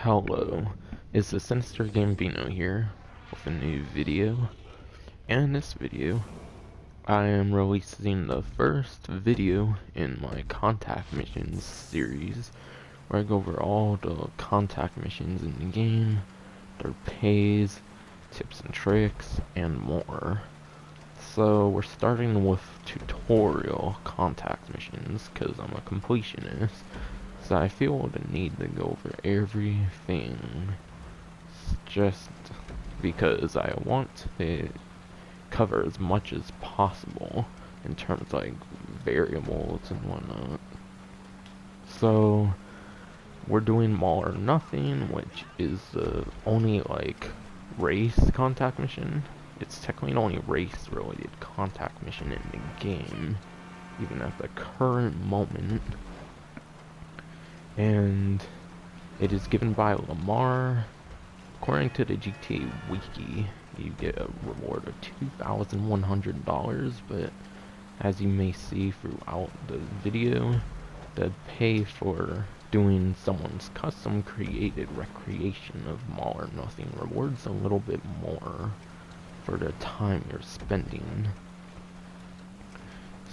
Hello, it's the Sinister Gambino here with a new video, and in this video I am releasing the first video in my contact missions series where I go over all the contact missions in the game, their pays, tips and tricks, and more. So we're starting with tutorial contact missions because I'm a completionist. So I feel the need to go over everything just because I want to cover as much as possible in terms of like variables and whatnot. So we're doing all or nothing, which is the only like race contact mission. It's technically the only race related contact mission in the game, even at the current moment. And it is given by Lamar. According to the GTA Wiki, you get a reward of $2,100, but as you may see throughout the video, the pay for doing someone's custom created recreation of all or nothing rewards a little bit more for the time you're spending.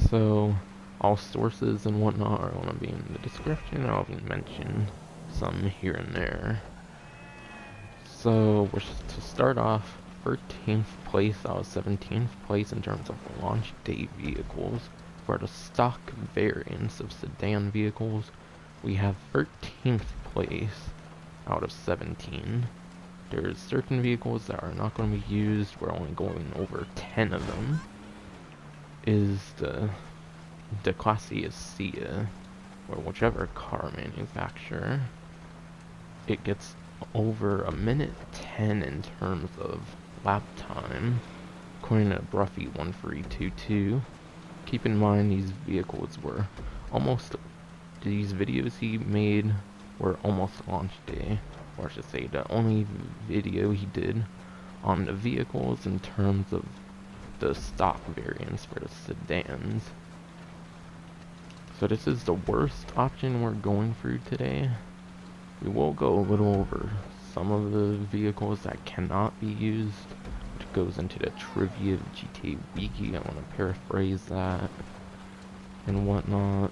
So all sources and whatnot are going to be in the description. I'll even mention some here and there. So we're to start off 13th place out of 17th place in terms of launch day vehicles. For the stock variants of sedan vehicles, we have 13th place out of 17. There's certain vehicles that are not going to be used. We're only going over 10 of them. Is the Declasse Asea, or whichever car manufacturer. It gets over a minute 10 in terms of lap time, according to Bruffy1322. Keep in mind these vehicles were almost, these videos he made were almost launch day, or I should say the only video he did on the vehicles in terms of the stock variants for the sedans. So this is the worst option we're going through today. We will go a little over some of the vehicles that cannot be used, which goes into the trivia of GTA Wiki. I want to paraphrase that and whatnot.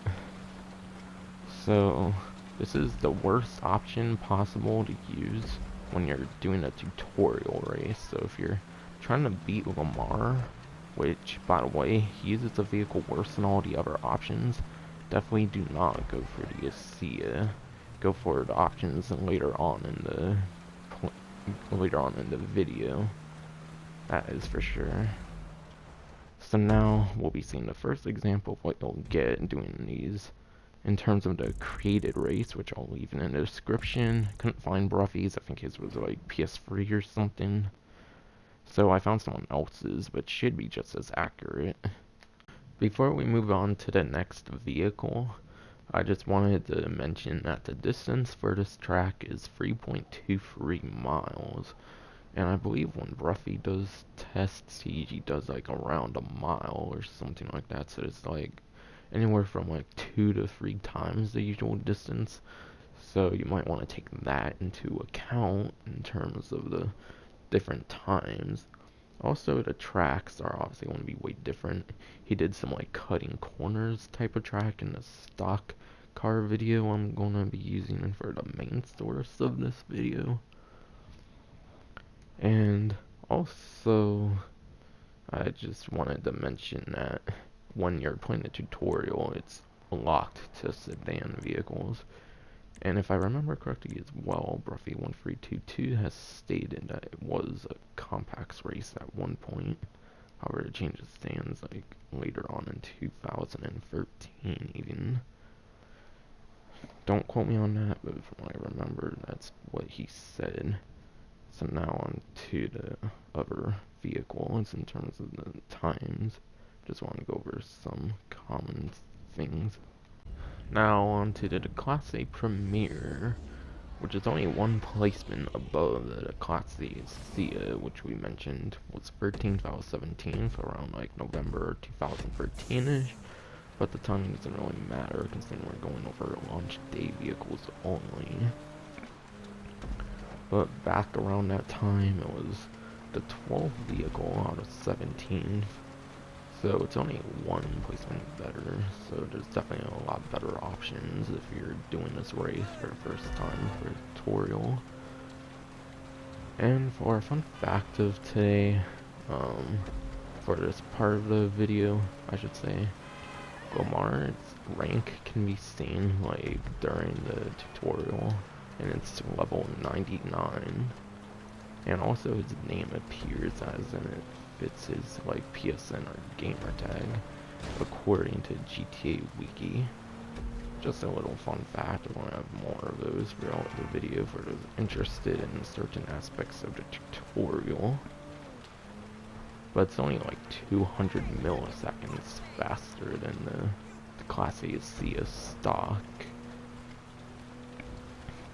So this is the worst option possible to use when you're doing a tutorial race. So if you're trying to beat Lamar, which by the way, he uses a vehicle worse than all the other options, definitely do not go for the Asea. Go for the options later on in the video. That is for sure. So now we'll be seeing the first example of what you'll get doing these in terms of the created race, which I'll leave in the description. Couldn't find Bruffy's. I think his was like PS3 or something. So I found someone else's, but should be just as accurate. Before we move on to the next vehicle, I just wanted to mention that the distance for this track is 3.23 miles. And I believe when Bruffy does tests, he does like around a mile or something like that. So it's like anywhere from like 2 to 3 times the usual distance. So you might want to take that into account in terms of the different times. Also, the tracks are obviously going to be way different. He did some like cutting corners type of track in the stock car video I'm going to be using for the main source of this video. And also, I just wanted to mention that when you're playing the tutorial, it's locked to sedan vehicles. And if I remember correctly as well, Bruffy1322 has stated that it was a compacts race at one point. However, it changed its stance like later on in 2013 even. Don't quote me on that, but from what I remember, that's what he said. So now on to the other vehicles in terms of the times. Just want to go over some common things. Now on to the Declasse Premier, which is only one placement above the Declasse Asea, which we mentioned was 13th out of 17th around like November 2013-ish. But the timing doesn't really matter considering we're going over launch day vehicles only. But back around that time, it was the 12th vehicle out of 17. So it's only one placement better, so there's definitely a lot better options if you're doing this race for the first time for a tutorial. And for a fun fact of today, for this part of the video, I should say, Lamar's rank can be seen like during the tutorial, and it's level 99. And also his name appears as in it fits his like PSN or gamer tag, according to GTA Wiki. Just a little fun fact. I want to have more of those throughout the video for those interested in certain aspects of the tutorial. But it's only like 200 milliseconds faster than the Declasse Asea stock.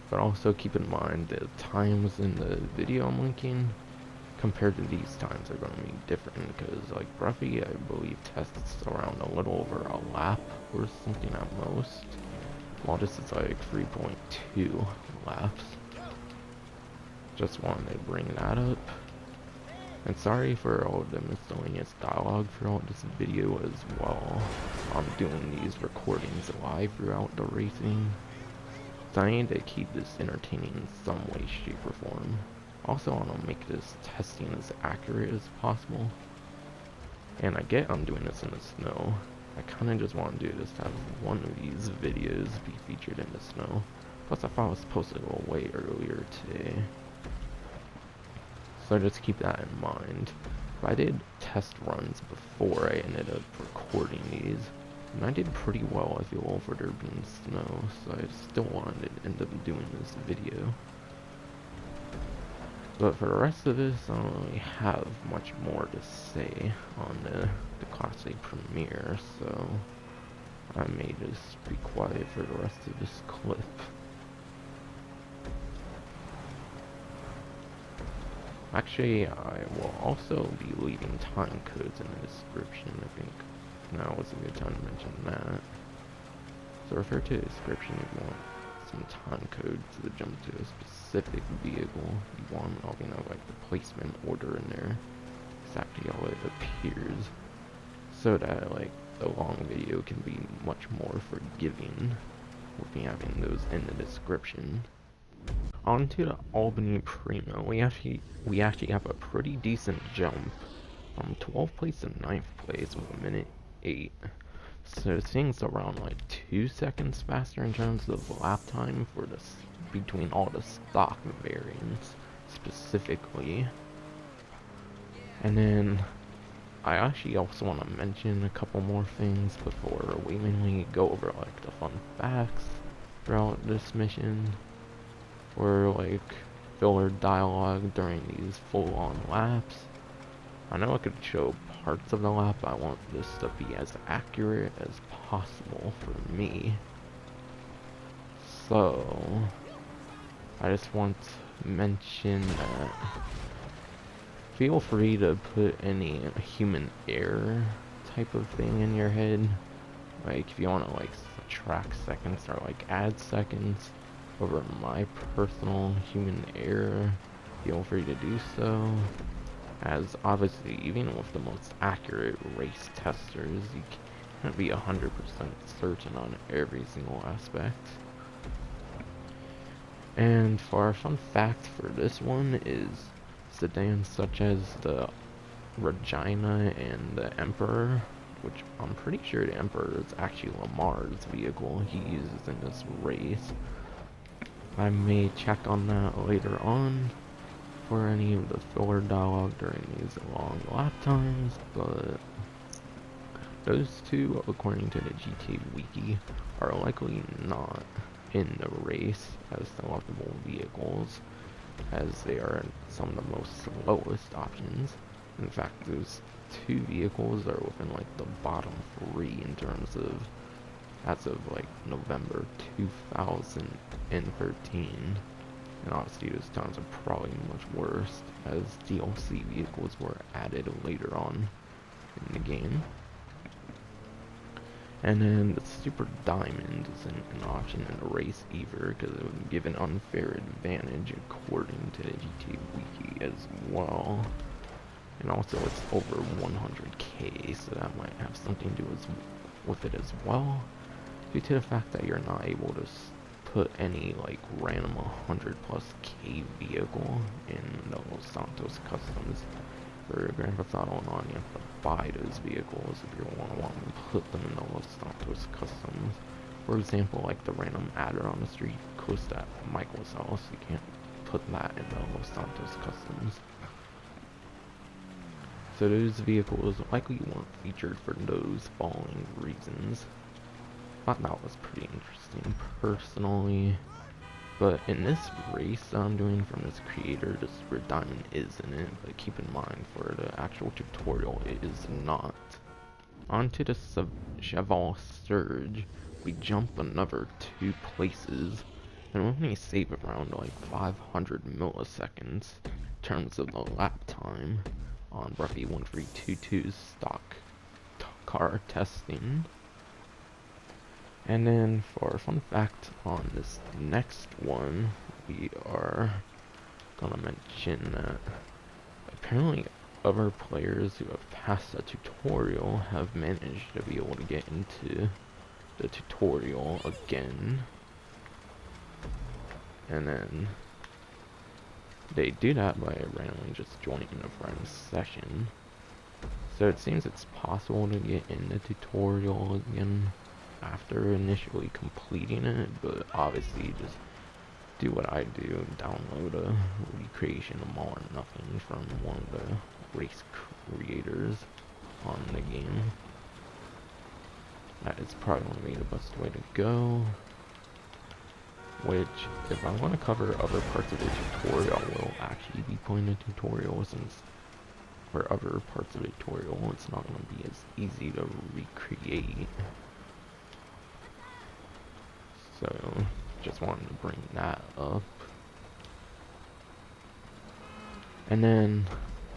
But also keep in mind the times in the video I'm linking compared to these times are going to be different, because like Bruffy I believe tests around a little over a lap or something at most, while this is like 3.2 laps. Just wanted to bring that up. And sorry for all the miscellaneous dialogue throughout this video as well. I'm doing these recordings live throughout the racing, so I need to keep this entertaining in some way, shape, or form. Also, I want to make this testing as accurate as possible. And I get I'm doing this in the snow. I kind of just want to do this to have one of these videos be featured in the snow. Plus, I thought I was supposed to go away earlier today, so just keep that in mind. But I did test runs before I ended up recording these, and I did pretty well, I feel, for there being snow, so I still wanted to end up doing this video. But for the rest of this, I don't really have much more to say on the Declasse Premier, so I may just be quiet for the rest of this clip. Actually, I will also be leaving time codes in the description. I think now is a good time to mention that. So refer to the description if you want some time codes to jump to a specific vehicle you want. I'll be like the placement order in there, exactly how it appears, so that like the long video can be much more forgiving with me having those in the description. On to the Albany Primo. We actually have a pretty decent jump from 12th place to 9th place with 1:08. So things around like 2 seconds faster in terms of lap time for this between all the stock variants specifically. And then I actually also want to mention a couple more things before we mainly go over like the fun facts throughout this mission, or like filler dialogue during these full-on laps. I know I could show parts of the lap, but I want this to be as accurate as possible for me. So I just want to mention that feel free to put any human error type of thing in your head. Like if you want to like subtract seconds or like add seconds over my personal human error, feel free to do so. As obviously, even with the most accurate race testers, you can't be 100% certain on every single aspect. And for our fun fact for this one is sedans such as the Regina and the Emperor, which I'm pretty sure the Emperor is actually Lamar's vehicle he uses in this race. I may check on that later on for any of the filler dialogue during these long lap times, but those two, according to the GTA Wiki, are likely not in the race as selectable vehicles, as they are some of the most slowest options. In fact, those two vehicles are within like the bottom 3 in terms of as of like November 2013. And obviously those times are probably much worse as DLC vehicles were added later on in the game. And then the Super Diamond isn't an option in the race either, because it would give an unfair advantage according to the GT Wiki as well. And also it's over 100k, so that might have something to do with it as well, due to the fact that you're not able to put any like random 100 plus k vehicle in the Los Santos Customs. For Grand Theft Auto Online, you have to buy those vehicles if you want to put them in the Los Santos Customs. For example, like the random adder on the street close to Michael's house, you can't put that in the Los Santos Customs. So those vehicles likely weren't featured for those following reasons. Thought that was pretty interesting personally. But in this race that I'm doing from this creator, the Super Diamond is in it, but keep in mind for the actual tutorial it is not. Onto the Cheval Surge, we jump another 2 places, and we only save around like 500 milliseconds in terms of the lap time on Ruffy 1322's stock car testing. And then for a fun fact on this next one, we are gonna mention that apparently other players who have passed the tutorial have managed to be able to get into the tutorial again. And then they do that by randomly just joining a friend's session. So it seems it's possible to get in the tutorial again after initially completing it, but obviously just do what I do, download a recreation of All or Nothing from one of the race creators on the game. That is probably going to be the best way to go. Which, if I want to cover other parts of the tutorial, I will actually be putting a tutorial, since for other parts of the tutorial it's not going to be as easy to recreate. So, just wanted to bring that up. And then,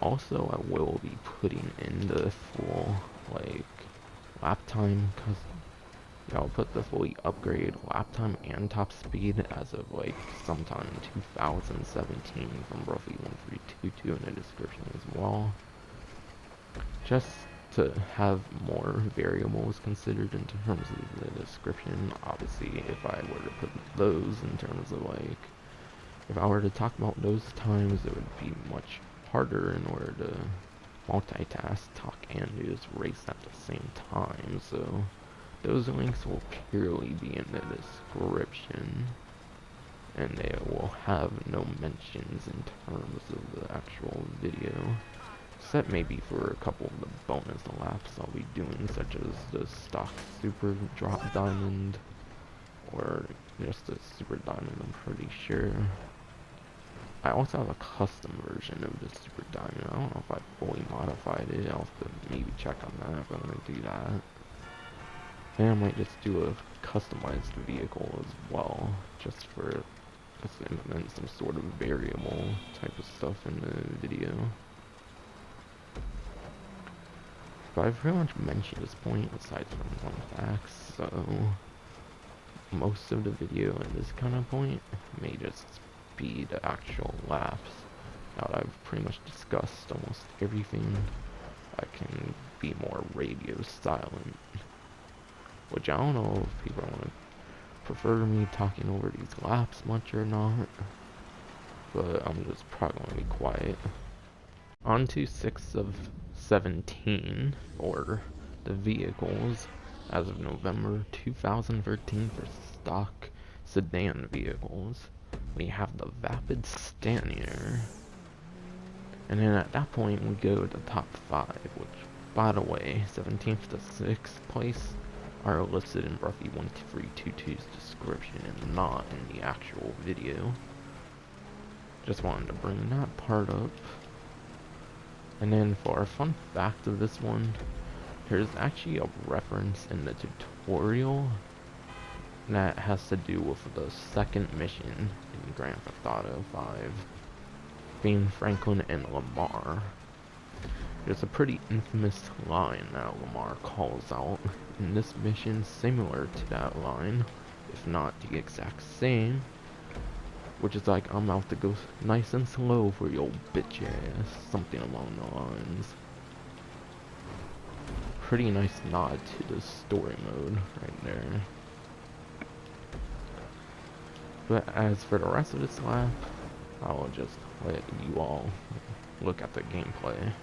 also I will be putting in the full, like, lap time, because yeah, I'll put the fully upgraded lap time and top speed as of, like, sometime in 2017 from roughly 1322 in the description as well. Just to have more variables considered in terms of the description. Obviously, if I were to put those in terms of, like, if I were to talk about those times, it would be much harder in order to multitask, talk, and just race at the same time. So those links will purely be in the description, and they will have no mentions in terms of the actual video. Except maybe for a couple of the bonus laps I'll be doing, such as the stock super drop diamond, or just the super diamond, I'm pretty sure. I also have a custom version of the super diamond. I don't know if I fully modified it. I'll have to maybe check on that if I'm going to do that. And I might just do a customized vehicle as well, just for implement some sort of variable type of stuff in the video. But I've pretty much mentioned this point aside from fun facts, so most of the video at this kind of point may just be the actual laps. Now that I've pretty much discussed almost everything, I can be more radio silent, which I don't know if people want to prefer me talking over these laps much or not, but I'm just probably going to be quiet. On to 6 of 17 for the vehicles as of November 2013 for stock sedan vehicles. We have the Vapid Stanier, and then at that point we go to the top 5, which, by the way, 17th to 6th place are listed in Ruffy 1322's description and not in the actual video. Just wanted to bring that part up. And then for a fun fact of this one, there's actually a reference in the tutorial that has to do with the second mission in Grand Theft Auto 5, being Franklin and Lamar. There's a pretty infamous line that Lamar calls out in this mission, similar to that line, if not the exact same, which is like, I'm out to go nice and slow for your bitch ass, something along the lines. Pretty nice nod to the story mode right there. But as for the rest of this lap, I'll just let you all look at the gameplay.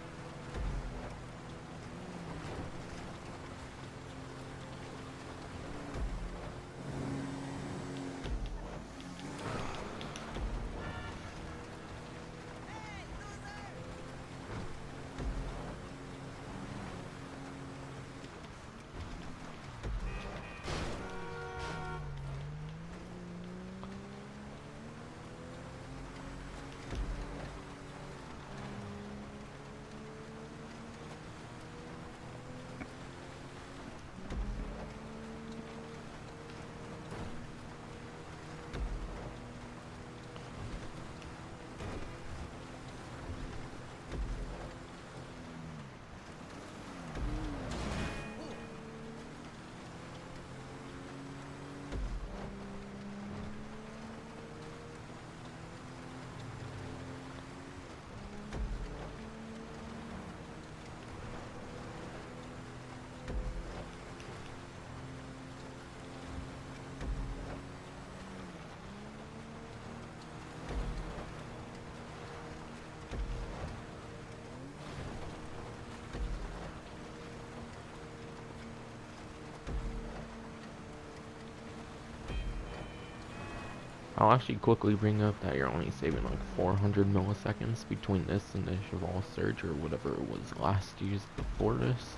I'll actually quickly bring up that you're only saving like 400 milliseconds between this and the Cheval Surge or whatever it was last used before this.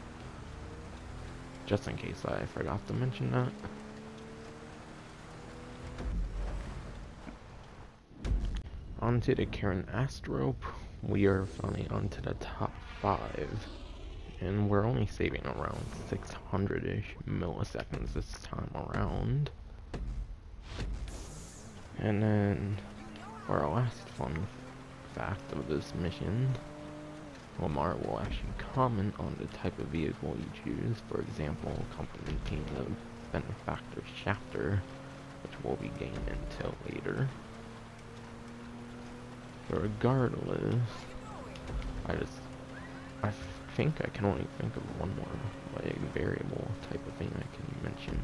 Just in case I forgot to mention that. Onto the Karin Asterope. We are finally onto the top 5. And we're only saving around 600-ish milliseconds this time around. And then, for our last fun fact of this mission, Lamar will actually comment on the type of vehicle you choose. For example, complementing the Benefactor Schafter, which we'll be getting into later. But regardless, I think I can only think of one more like variable type of thing I can mention.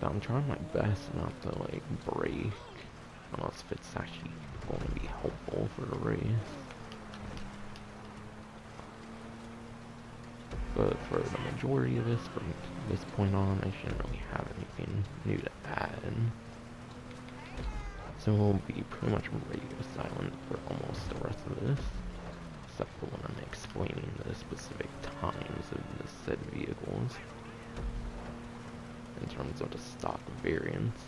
I'm trying my best not to like brake unless it's actually going to be helpful for the race. But for the majority of this, from this point on, I shouldn't really have anything new to add. So we'll be pretty much radio silent for almost the rest of this, except for when I'm explaining the specific times of the said vehicles. In terms of the stock variants.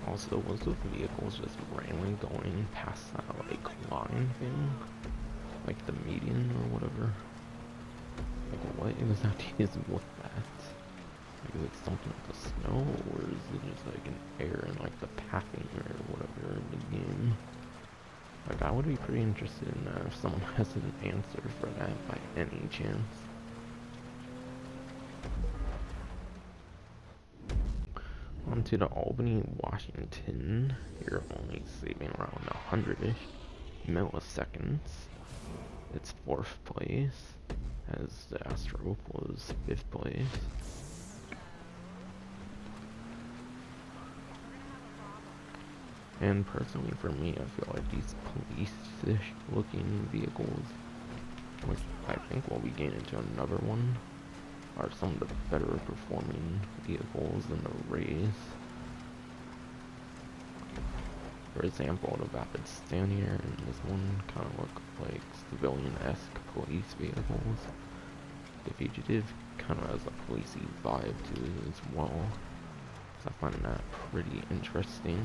Also, was the vehicles just randomly going past that, like, line thing? Like the median or whatever? Like, what exactly is with that? Like, is it something with the snow, or is it just, like, an error in, like, the pathing or whatever in the game? I would be pretty interested in that if someone has an answer for that by any chance. On to the Albany Washington. You're only saving around 100-ish milliseconds. It's 4th place, as the Asterope was 5th place. And personally for me, I feel like these police-ish looking vehicles, which I think will be getting into another one, are some of the better performing vehicles in the race. For example, the Vapid Stanier and this one kind of look like civilian-esque police vehicles. The Fugitive kind of has a policey vibe to it as well, so I find that pretty interesting.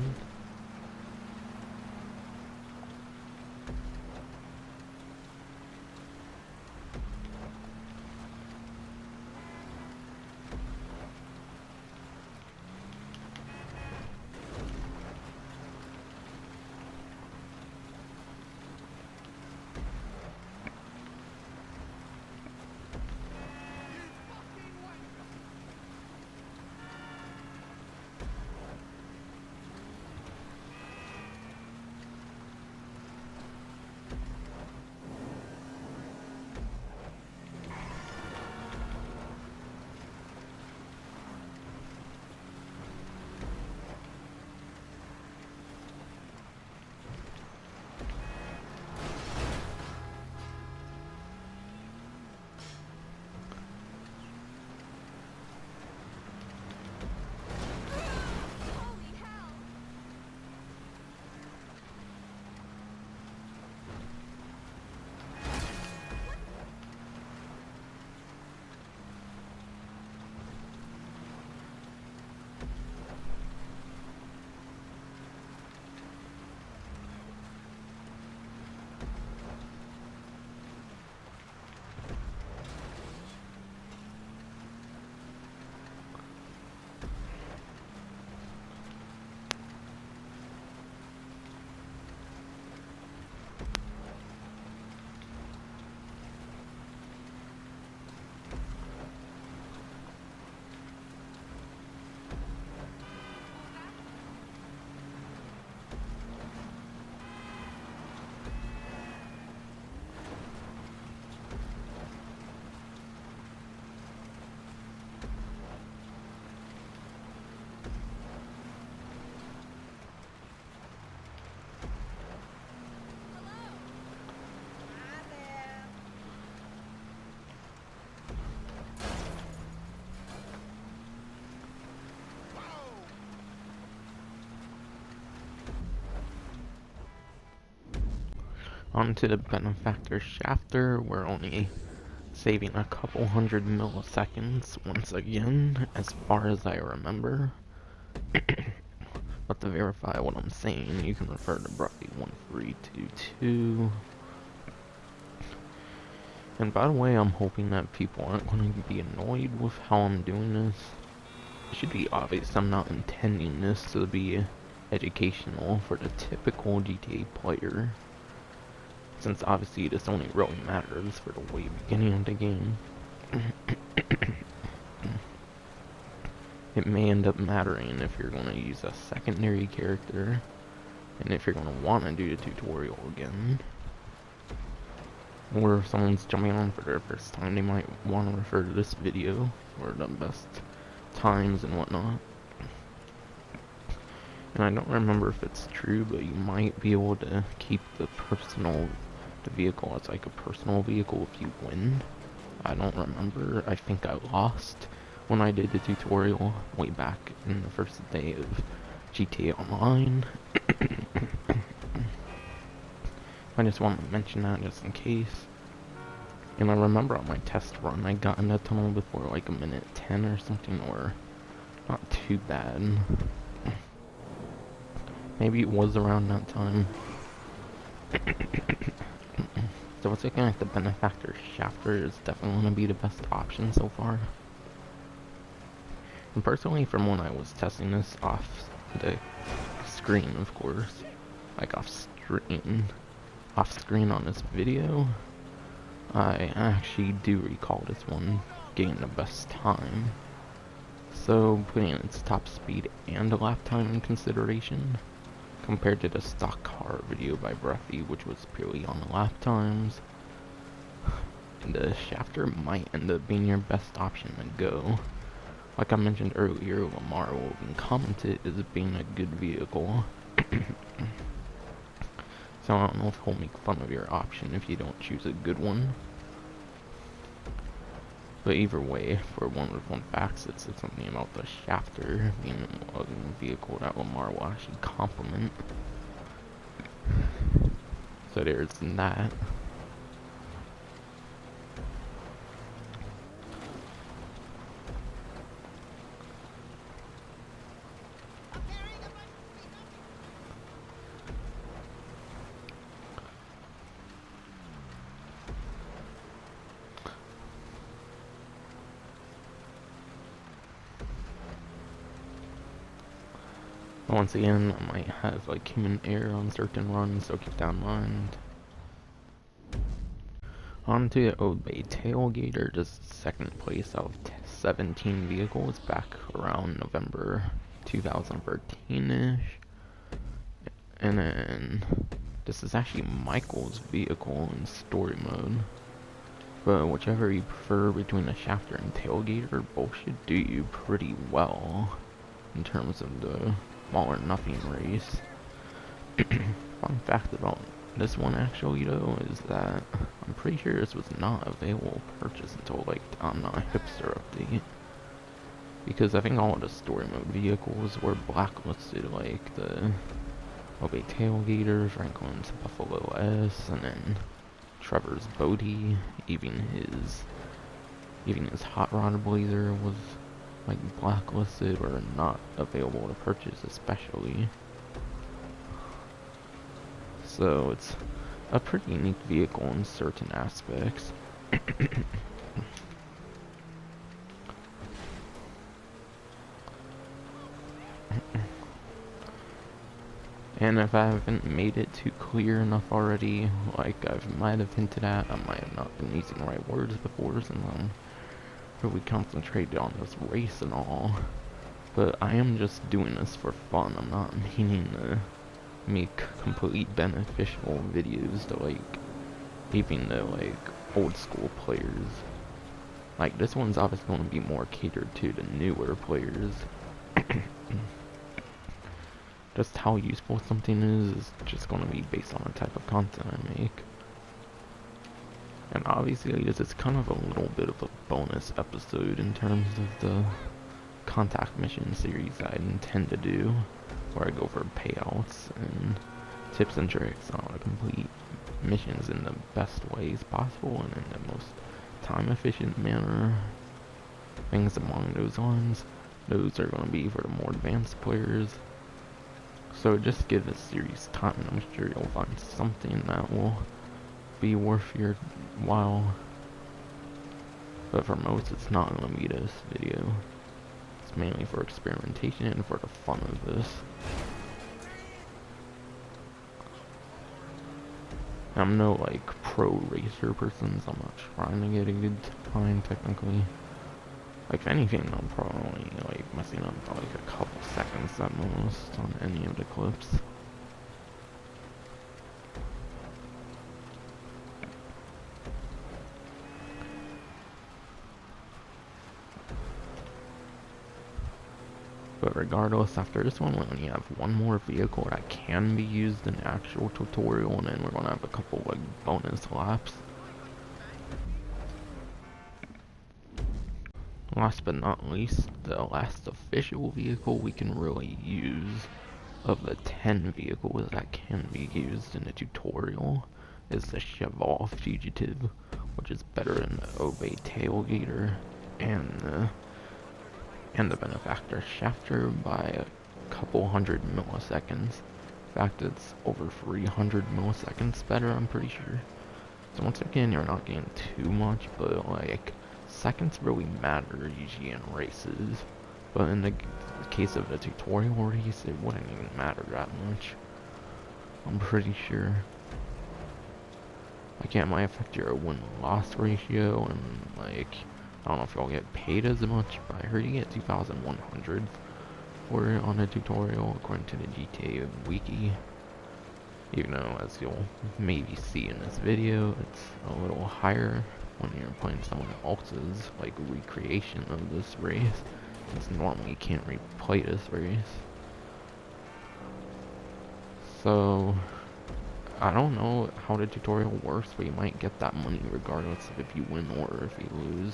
Onto the Benefactor Schafter, we're only saving a couple hundred milliseconds once again, as far as I remember. But to verify what I'm saying, you can refer to Brody 1322. And by the way, I'm hoping that people aren't going to be annoyed with how I'm doing this. It should be obvious I'm not intending this to be educational for the typical GTA player, since obviously this only really matters for the way beginning of the game. It may end up mattering if you're going to use a secondary character, and if you're going to want to do the tutorial again. Or if someone's jumping on for their first time, they might want to refer to this video for the best times and whatnot. And I don't remember if it's true, but you might be able to keep the vehicle as like a personal vehicle if you win. I don't remember. I think I lost when I did the tutorial way back in the first day of GTA Online. I just want to mention that just in case. And I remember on my test run I got in the tunnel before like a minute 10 or something, or not too bad. Maybe it was around that time. So it's looking like the Benefactor Schafter is definitely going to be the best option so far. And personally, from when I was testing this off the screen, of course, like off stream, off screen on this video, I actually do recall this one getting the best time. So putting its top speed and lap time in consideration, compared to the stock car video by Breathy, which was purely on lap times, the Schafter might end up being your best option to go. Like I mentioned earlier, Lamar will be commented as being a good vehicle. So I don't know if he'll make fun of your option if you don't choose a good one. But either way, for one with one facts, it said something about the Schafter being a vehicle that Lamar will actually compliment. So there's that. Once again, I might have like human error on certain runs, so keep that in mind. On to the Albany Tailgater, just second place out of 17 vehicles back around November 2013-ish. And then this is actually Michael's vehicle in story mode. But whichever you prefer between the Schafter and Tailgater, both should do you pretty well in terms of the all or nothing race. Fun fact about this one actually though is that I'm pretty sure this was not available for purchase until like I'm Not a Hipster update. Because I think all of the story mode vehicles were blacklisted, like the Albany Tailgater, Franklin's Buffalo S, and then Trevor's Bodie, even his Hot Rod Blazer was like blacklisted or not available to purchase especially. So it's a pretty unique vehicle in certain aspects. And if I haven't made it too clear enough already, like I might have hinted at, I might have not been using the right words before, since I'm really concentrated on this race and all. But I am just doing this for fun. I'm not meaning to make completely beneficial videos to like even the like old school players. Like this one's obviously going to be more catered to the newer players. Just how useful something is just going to be based on the type of content I make. And obviously this is kind of a little bit of a bonus episode in terms of the contact mission series I intend to do, where I go for payouts and tips and tricks on how to complete missions in the best ways possible and in the most time efficient manner. Things along those lines. Those are going to be for the more advanced players. So just give this series time and I'm sure you'll find something that will be worth your while. But for most it's not going to be this video. It's mainly for experimentation and for the fun of this. I'm no like pro racer person, so I'm not trying to get a good time technically. Like if anything, I'm probably like messing up for like a couple seconds at most on any of the clips. But regardless, after this one, we only have one more vehicle that can be used in the actual tutorial, and then we're gonna have a couple like bonus laps. Last but not least, the last official vehicle we can really use of the 10 vehicles that can be used in the tutorial is the Cheval Fugitive, which is better than the Albany Tailgater and the Benefactor Schafter by a couple hundred milliseconds. In fact, it's over 300 milliseconds better, I'm pretty sure. So once again, you're not getting too much, but like seconds really matter usually in races. But in the case of the tutorial race, it wouldn't even matter that much, I'm pretty sure. Like, yeah, it might affect your win-loss ratio, and, like, I don't know if you'll get paid as much, but I heard you get 2,100 for it on a tutorial, according to the GTA Wiki. Even though, as you'll maybe see in this video, it's a little higher when you're playing someone else's, like, recreation of this race, since normally you can't replay this race. So, I don't know how the tutorial works, but you might get that money regardless of if you win or if you lose.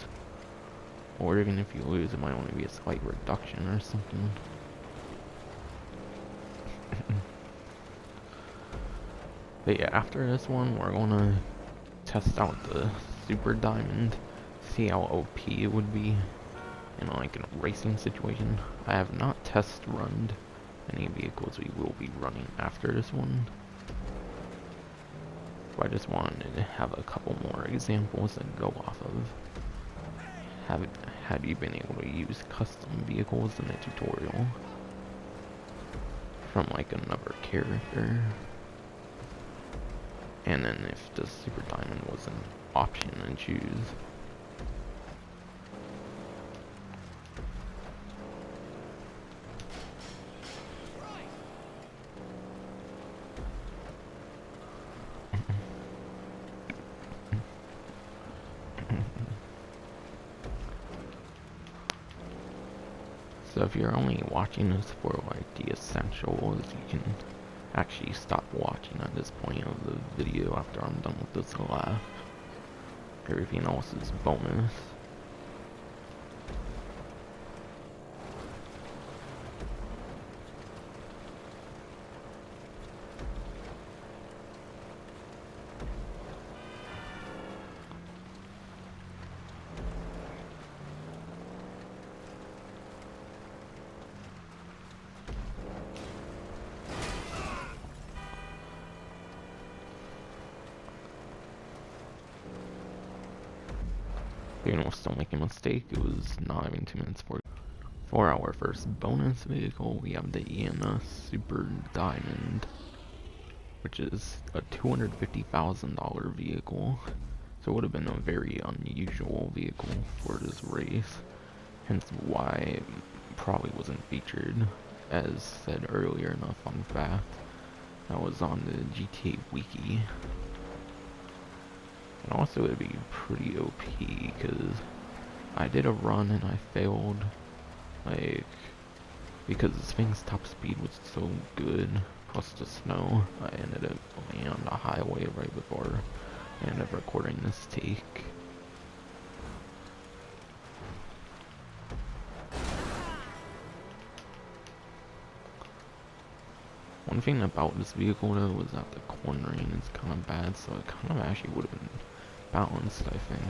Or even if you lose, it might only be a slight reduction or something. But yeah, after this one, we're gonna test out the Super Diamond, see how OP it would be in like a racing situation. I have not test runned any vehicles we will be running after this one. So I just wanted to have a couple more examples to go off of. Have you been able to use custom vehicles in a tutorial from like another character? And then if the Super Diamond was an option to choose. So if you're only watching this for like the essentials, you can actually stop watching at this point of the video after I'm done with this lap. Everything else is bonus. Even though still making a mistake, it was not even 2 minutes for our first bonus vehicle. We have the Enus Super Diamond, which is a $250,000 vehicle, so it would have been a very unusual vehicle for this race, hence why it probably wasn't featured. As said earlier in a fun fact, that was on the GTA Wiki. And also it'd be pretty OP, because I did a run and I failed, like, because this thing's top speed was so good, plus the snow, I ended up going on the highway right before I ended up recording this take. One thing about this vehicle though was that the cornering is kind of bad, so it kind of actually would have been balanced, I think,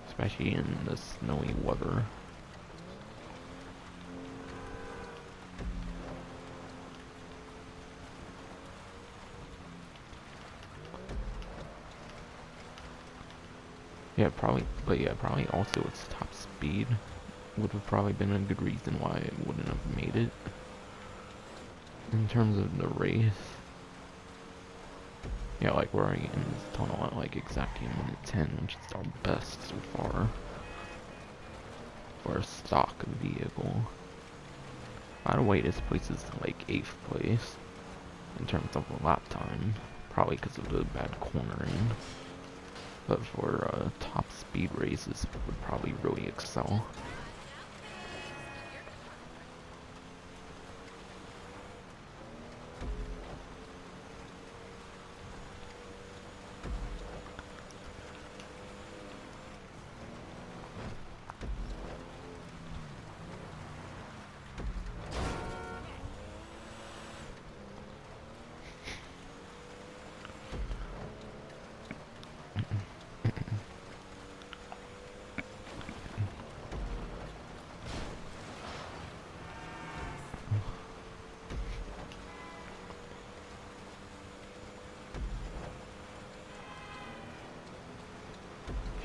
especially in the snowy weather. Yeah, probably, but yeah, probably also its top speed would have probably been a good reason why it wouldn't have made it in terms of the race. Yeah, like we're already in this tunnel at like exactly a minute 10, which is our best so far for a stock vehicle. By the way, this place is like 8th place in terms of lap time, probably because of the bad cornering. But for top speed races, would probably really excel.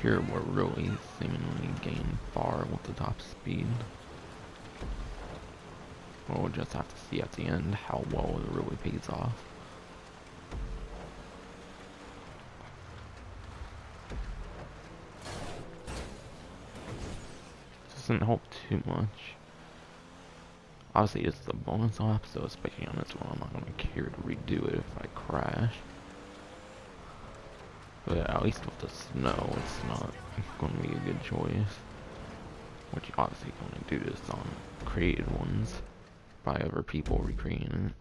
Here we're really seemingly gaining far with the top speed. We'll just have to see at the end how well it really pays off. doesn't help too much. Obviously, it's the bonus lap, so especially on this one, I'm not gonna care to redo it if I crash. But at least with the snow, it's not gonna be a good choice. Which you obviously can only do this on created ones by other people recreating it.